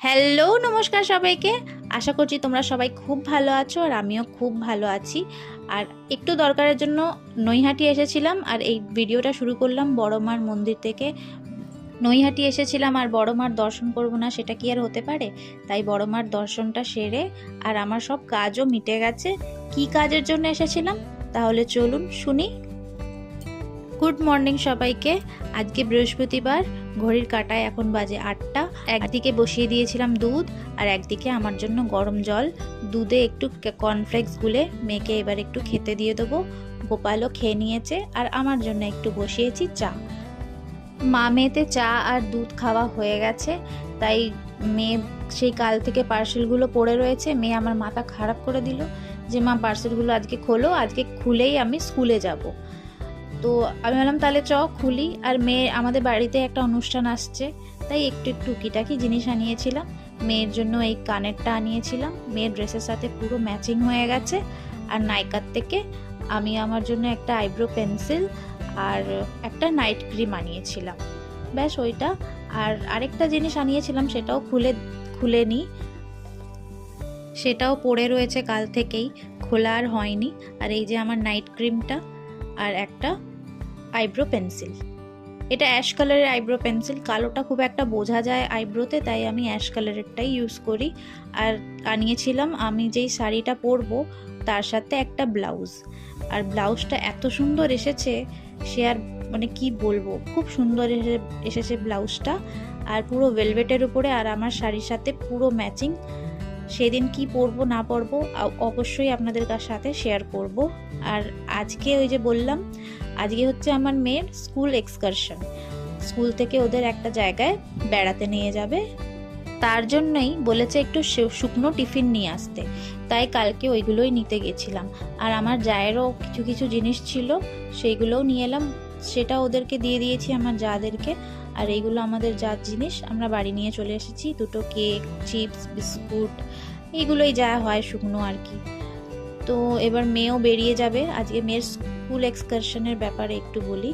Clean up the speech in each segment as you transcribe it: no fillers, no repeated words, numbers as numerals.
Hello নমস্কার সবাইকে। আশা করছি তোমরা সবাই খুব ভালো আছো আর আমিও খুব ভালো আছি। আর একটু দরকারের জন্য নৈহাটি এসেছিলাম আর এই ভিডিওটা শুরু করলাম বড় মার মন্দির থেকে। নৈহাটি এসেছিলাম আর বড় মার দর্শন করব না সেটা কি আর হতে পারে। তাই বড় মার দর্শনটা সেরে আর আমার সব কাজও মিটে গেছে। কি কাজের জন্য এসেছিলাম তাহলে চলুন শুনি। গুড মর্নিং সবাইকে। আজকে বৃহস্পতিবার, ঘড়ির কাঁটায় এখন বাজে 8টা। একদিকে বসিয়ে দিয়েছিলাম দুধ আর একদিকে আমার জন্য গরম জল। দুধে একটু কর্নফ্লেক্স গুলে মেয়েকে এবার একটু খেতে দিয়ে দেবো। গোপালও খেয়ে নিয়েছে আর আমার জন্য একটু বসিয়েছি চা। মা মেয়েতে চা আর দুধ খাওয়া হয়ে গেছে। তাই মেয়ে সেই কাল থেকে পার্সেলগুলো পড়ে রয়েছে। মেয়ে আমার মাথা খারাপ করে দিল যে মা পার্সেলগুলো আজকে খোলো, আজকে খুলেই আমি স্কুলে যাব। তো আমি বললাম তাহলে খুলি। আর মেয়ে আমাদের বাড়িতে একটা অনুষ্ঠান আসছে তাই একটু টুকিটাকি জিনিস আনিয়েছিলাম। মেয়ের জন্য এই কানেরটা আনিয়েছিলাম, মেয়ের ড্রেসের সাথে পুরো ম্যাচিং হয়ে গেছে। আর নাইকার থেকে আমি আমার জন্য একটা আইব্রো পেন্সিল আর একটা নাইট ক্রিম আনিয়েছিলাম, ব্যাস ওইটা। আর আরেকটা জিনিস আনিয়েছিলাম সেটাও খুলে নিই, সেটাও পড়ে রয়েছে কাল থেকেই, খোলা আর হয়নি। আর এই যে আমার নাইট ক্রিমটা আর একটা আইব্রো পেন্সিল, এটা অ্যাশ কালারের আইব্রো পেন্সিল। কালোটা খুব একটা বোঝা যায় আইব্রোতে, তাই আমি অ্যাশ কালারেরটাই ইউজ করি। আর আনিয়েছিলাম আমি যেই শাড়িটা পরবো তার সাথে একটা ব্লাউজ। আর ব্লাউজটা এত সুন্দর এসেছে সে আর মানে কি বলবো, খুব সুন্দর এসেছে ব্লাউজটা। আর পুরো ভেলভেটের উপরে আর আমার শাড়ির সাথে পুরো ম্যাচিং। সেদিন কি পরবো না পরবো অবশ্যই আপনাদের সাথে শেয়ার করব। আর আজকে ওই যে বললাম, আজকে হচ্ছে আমার মেয়ের স্কুল এক্সকারশন। স্কুল থেকে ওদের একটা জায়গায় বেড়াতে নিয়ে যাবে, তার জন্যই বলেছে একটু শুকনো টিফিন নিয়ে আসতে। তাই কালকে ওইগুলোই নিতে গেছিলাম। আর আমার জায়েরও কিছু কিছু জিনিস ছিল, সেইগুলোও নিয়ে এলাম। সেটা ওদেরকে দিয়ে দিয়েছি আমার জাদেরকে। আর এইগুলো আমাদের জার জিনিস আমরা বাড়ি নিয়ে চলে এসেছি। দুটো কেক, চিপস, বিস্কুট, এইগুলোই যা হয় শুকনো আর কি। তো এবার মেয়েও বেরিয়ে যাবে। আজকে মেয়ের স্কুল এক্সকারশনের ব্যাপারে একটু বলি,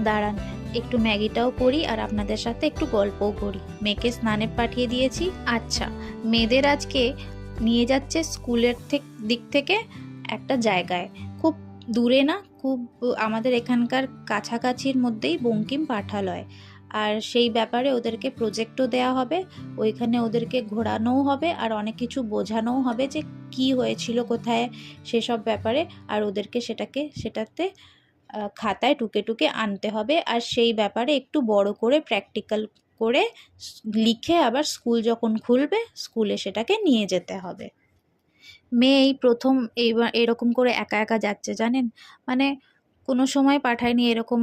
দাঁড়ান একটু ম্যাগিটাও করি আর আপনাদের সাথে একটু গল্পও করি। মেয়েকে স্নানে পাঠিয়ে দিয়েছি। আচ্ছা, মেয়েদের আজকে নিয়ে যাচ্ছে স্কুলের দিক থেকে একটা জায়গায়, খুব দূরে না, খুব আমাদের এখানকার কাছাকাছির মধ্যেই বঙ্কিম পাঠালয়। আর সেই ব্যাপারে ওদেরকে প্রজেক্টও দেওয়া হবে, ওইখানে ওদেরকে ঘোরানোও হবে আর অনেক কিছু বোঝানোও হবে যে কি হয়েছিল কোথায় সেসব ব্যাপারে। আর ওদেরকে সেটাতে খাতায় টুকে টুকে আনতে হবে। আর সেই ব্যাপারে একটু বড় করে প্র্যাকটিক্যাল করে লিখে আবার স্কুল যখন খুলবে স্কুলে সেটাকে নিয়ে যেতে হবে। মেয়ে এই প্রথম এইবার এরকম করে একা একা যাচ্ছে জানেন, মানে কোনো সময় পাঠায়নি এরকম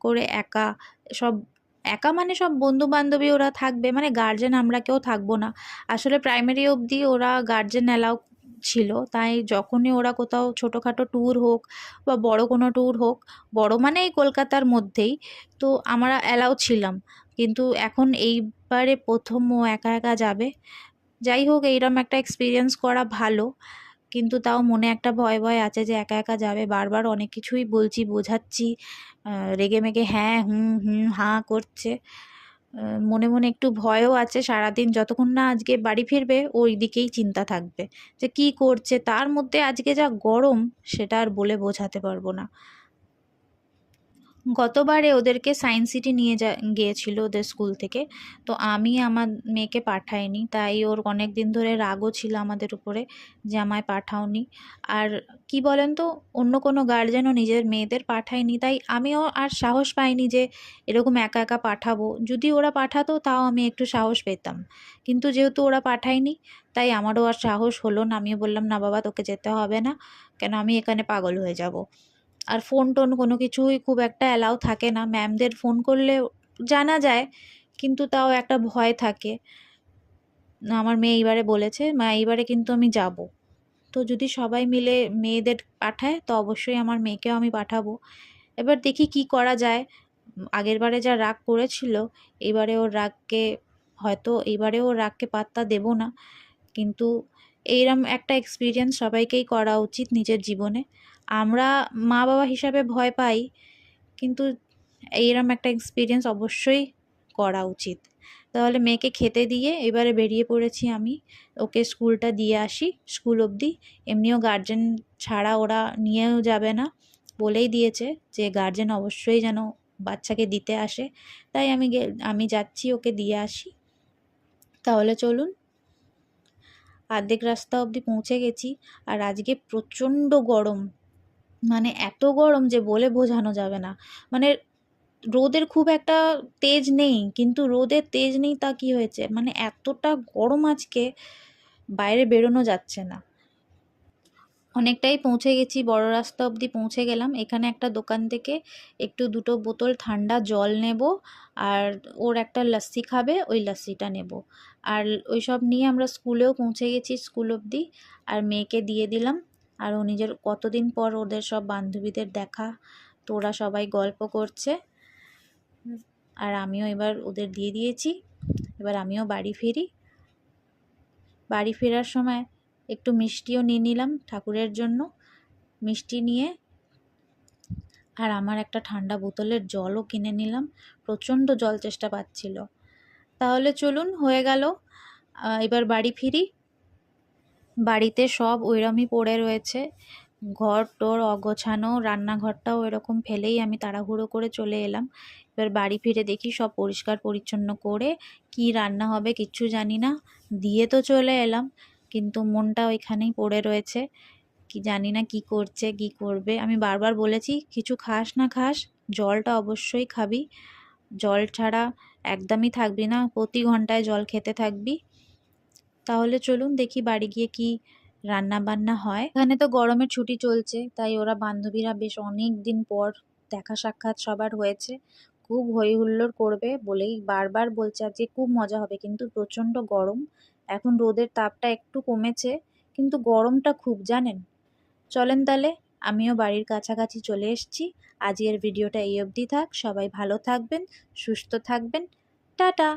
করে একা। সব একা মানে সব বন্ধু বান্ধবী ওরা থাকবে, মানে গার্জেন আমরা কেউ থাকবো না। আসলে প্রাইমারি অবধি ওরা গার্জেন অ্যালাউ ছিল, তাই যখনই ওরা কোথাও ছোটোখাটো ট্যুর হোক বা বড় কোনো ট্যুর হোক, বড় মানে এই কলকাতার মধ্যেই, তো আমরা অ্যালাউ ছিলাম। কিন্তু এখন এইবারে প্রথম ও একা একা যাবে। যাই হোক, এইরকম একটা এক্সপিরিয়েন্স করা ভালো, কিন্তু তাও মনে একটা ভয় ভয় আছে যে একা একা যাবে। বারবার অনেক কিছুই বলছি, বোঝাচ্ছি, রেগে মেগে হ্যাঁ হুম হুম হাঁ করছে। মনে মনে একটু ভয়ও আছে। সারাদিন যতক্ষণ না আজকে বাড়ি ফিরবে ওই দিকেই চিন্তা থাকবে যে কি করছে। তার মধ্যে আজকে যা গরম সেটা আর বলে বোঝাতে পারবো না। গতবারে ওদেরকে সায়েন্স সিটি নিয়ে গিয়েছিল ওদের স্কুল থেকে, তো আমি আমার মেয়েকে পাঠাইনি। তাই ওর অনেক দিন ধরে রাগও ছিল আমাদের উপরে যে আমায় পাঠাওনি। আর কি বলেন তো, অন্য কোনো গার্জেনও নিজের মেয়েদের পাঠায়নি, তাই আমিও আর সাহস পাইনি যে এরকম একা একা পাঠাবো। যদি ওরা পাঠাতো তাও আমি একটু সাহস পেতাম, কিন্তু যেহেতু ওরা পাঠায়নি তাই আমারও আর সাহস হলো না। আমিও বললাম না বাবা তোকে যেতে হবে না, কেন আমি এখানে পাগল হয়ে যাব। আর ফোন টোন কোনো কিছুই খুব একটা অ্যালাউ থাকে না। ম্যামদের ফোন করলে জানা যায়, কিন্তু তাও একটা ভয় থাকে। আমার মেয়ে এইবারে বলেছে মা এইবারে কিন্তু আমি যাব। তো যদি সবাই মিলে মেয়েদের পাঠায় তো অবশ্যই আমার মেয়েকেও আমি পাঠাবো। এবার দেখি কি করা যায়। আগের বারে যা রাগ করেছিল এইবারে ওর রাগকে পাত্তা দেব না। কিন্তু এইরকম একটা এক্সপিরিয়েন্স সবাইকেই করা উচিত নিজের জীবনে। আমরা মা বাবা হিসাবে ভয় পাই, কিন্তু এইরকম একটা এক্সপিরিয়েন্স অবশ্যই করা উচিত। তাহলে মেয়েকে খেতে দিয়ে এবারে বেরিয়ে পড়েছি আমি, ওকে স্কুলটা দিয়ে আসি, স্কুল অবধি। এমনিও গার্জেন ছাড়া ওরা নিয়েও যাবে না, বলেই দিয়েছে যে গার্জেন অবশ্যই যেন বাচ্চাকে দিতে আসে। তাই আমি যাচ্ছি ওকে দিয়ে আসি। তাহলে চলুন, অর্ধেক রাস্তা অবধি পৌঁছে গেছি। আর আজকে প্রচণ্ড গরম, মানে এত গরম যে বলে বোঝানো যাবে না। মানে রোদের খুব একটা তেজ নেই, কিন্তু রোদের তেজ নেই তা কি হয়েছে, মানে এতটা গরম আজকে বাইরে বেরোনো যাচ্ছে না। অনেকটাই পৌঁছে গেছি, বড় রাস্তা অবধি পৌঁছে গেলাম। এখানে একটা দোকান থেকে একটু 2টো বোতল ঠান্ডা জল নেব, আর ওর একটা লস্যি খাবে, ওই লস্যিটা নেব। আর ওই সব নিয়ে আমরা স্কুলেও পৌঁছে গেছি, স্কুল অবধি। আর মেয়েকে দিয়ে দিলাম। আর ও নিজের কতদিন পর ওদের সব বান্ধবীদের দেখা, তো ওরা সবাই গল্প করছে। আর আমিও এবার ওদের দিয়ে দিয়েছি, এবার আমিও বাড়ি ফিরি। বাড়ি ফেরার সময় একটু মিষ্টিও নিয়ে নিলাম ঠাকুরের জন্য, মিষ্টি নিয়ে আর আমার একটা ঠান্ডা বোতলের জলও কিনে নিলাম, প্রচণ্ড জল তেষ্টা পাচ্ছিল। তাহলে চলুন, হয়ে গেল, এবার বাড়ি ফিরি। বাড়িতে সব ওইরমই পড়ে রয়েছে, ঘর টোর অগোছানো, রান্নাঘরটাও এরকম ফেলেই আমি তাড়াহুড়ো করে চলে এলাম। এবার বাড়ি ফিরে দেখি সব পরিষ্কার পরিচ্ছন্ন করে, কি রান্না হবে কিচ্ছু জানি না, দিয়ে তো চলে এলাম, কিন্তু মনটা ওইখানেই পড়ে রয়েছে, কি জানি না কি করছে কি করবে। আমি বারবার বলেছি কিছু খাস না খাস, জলটা অবশ্যই খাবি, জল ছাড়া একদমই থাকবি না, প্রতি ঘন্টায় জল খেতে থাকবি। তাহলে চলুন দেখি বাড়ি গিয়ে কি রান্না বান্না হয়। এখানে তো গরমের ছুটি চলছে, তাই ওরা বান্ধবীরা বেশ অনেক দিন পর দেখা সাক্ষাৎ সবার হয়েছে, খুব হই হুল্লোড় করবে বলেই বারবার বলছে আজকে খুব মজা হবে, কিন্তু প্রচণ্ড গরম। এখন রোদের তাপটা একটু কমেছে, কিন্তু গরমটা খুব, জানেন। চলেন তাহলে, আমিও বাড়ির কাছাকাছি চলে এসেছি। আজকের ভিডিওটা এই অবধি থাক, সবাই ভালো থাকবেন, সুস্থ থাকবেন, টাটা।